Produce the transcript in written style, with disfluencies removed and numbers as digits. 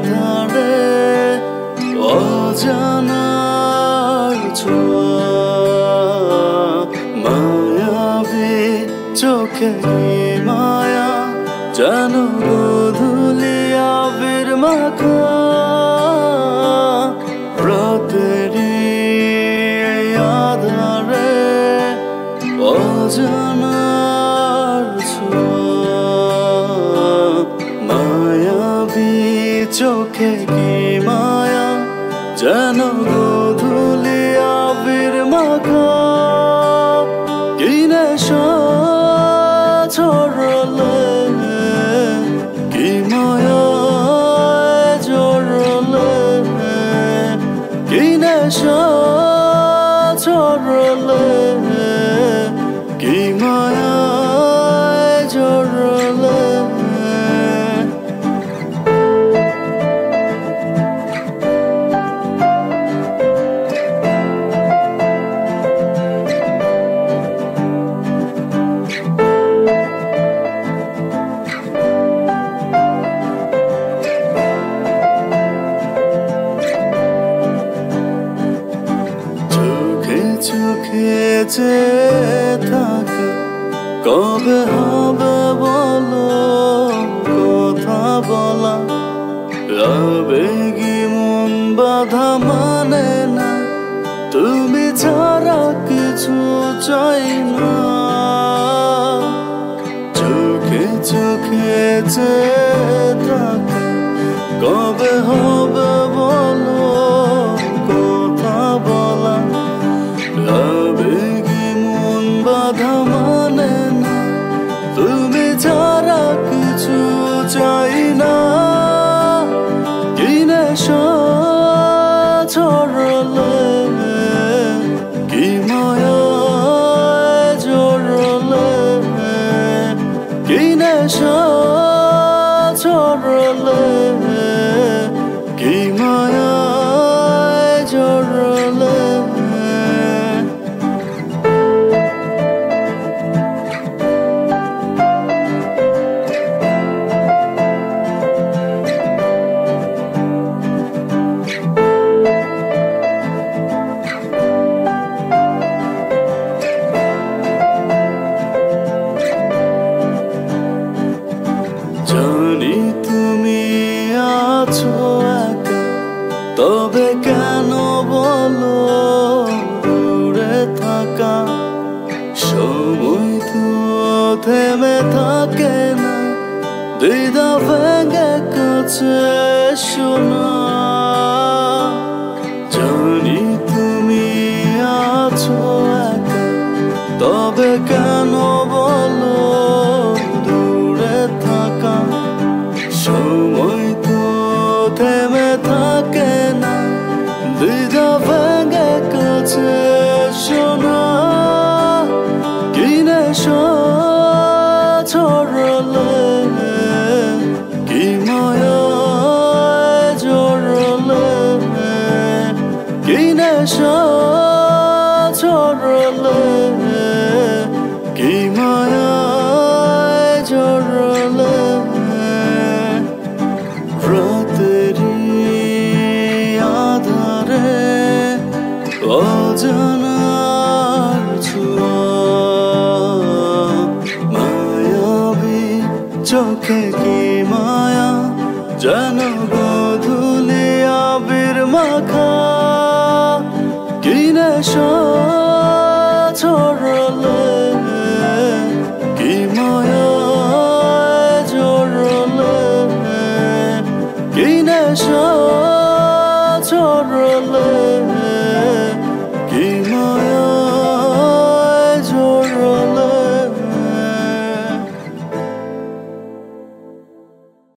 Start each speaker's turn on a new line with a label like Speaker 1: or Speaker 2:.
Speaker 1: আধারে অজানার ছোঁয়া মায়াবী চোখে মায়া যেন গোধূলি আবির মাখা রাতেরই আধারে অজানার ছোঁয়া মায়াবী চোখে কি মায়া যেন গোধূলি আবির মাখা কি নেশা ছড়ালে কি মায়া জড়ালে কি নেশা ছড়ালে কি মায়া জড়ালে চোখে যে থাকে কবে হবে বলো কথা বলা আবেগী মন বাধা মানে না তুমি ছাড়া কিছু চাই না চোখে চোখে যে থাকে কবে হবে বলো কথা বলা আবেগী মন বাধা মানে না তুমি ছাড়া কিছু চাই না কি নেশা ছড়ালে কি মায়া জড়ালে কি নেশা ছড়ালে কি মায়া জড়ালে জানি তুমি আছো একা তবে কেন বলো দূরে থাকা সময় তো থেমে থাকে না দ্বিধা ভেঙে কাছে শোনা জানি তুমি আছো একা তবে কেন বলো দূরে থাকা সময় তো থেমে থাকে না দ্বিধা ভেঙে কাছে শোনা কি নেশা ছড়ালে কি মায়া জড়ালে কি নেশা ছড়ালে কি মায়া জড়ালে রাতেরই আধারে অজানার ছোঁয়া মায়াবী চোখে কি মায়া যেন গোধূলি আবির মাখা কি নেশা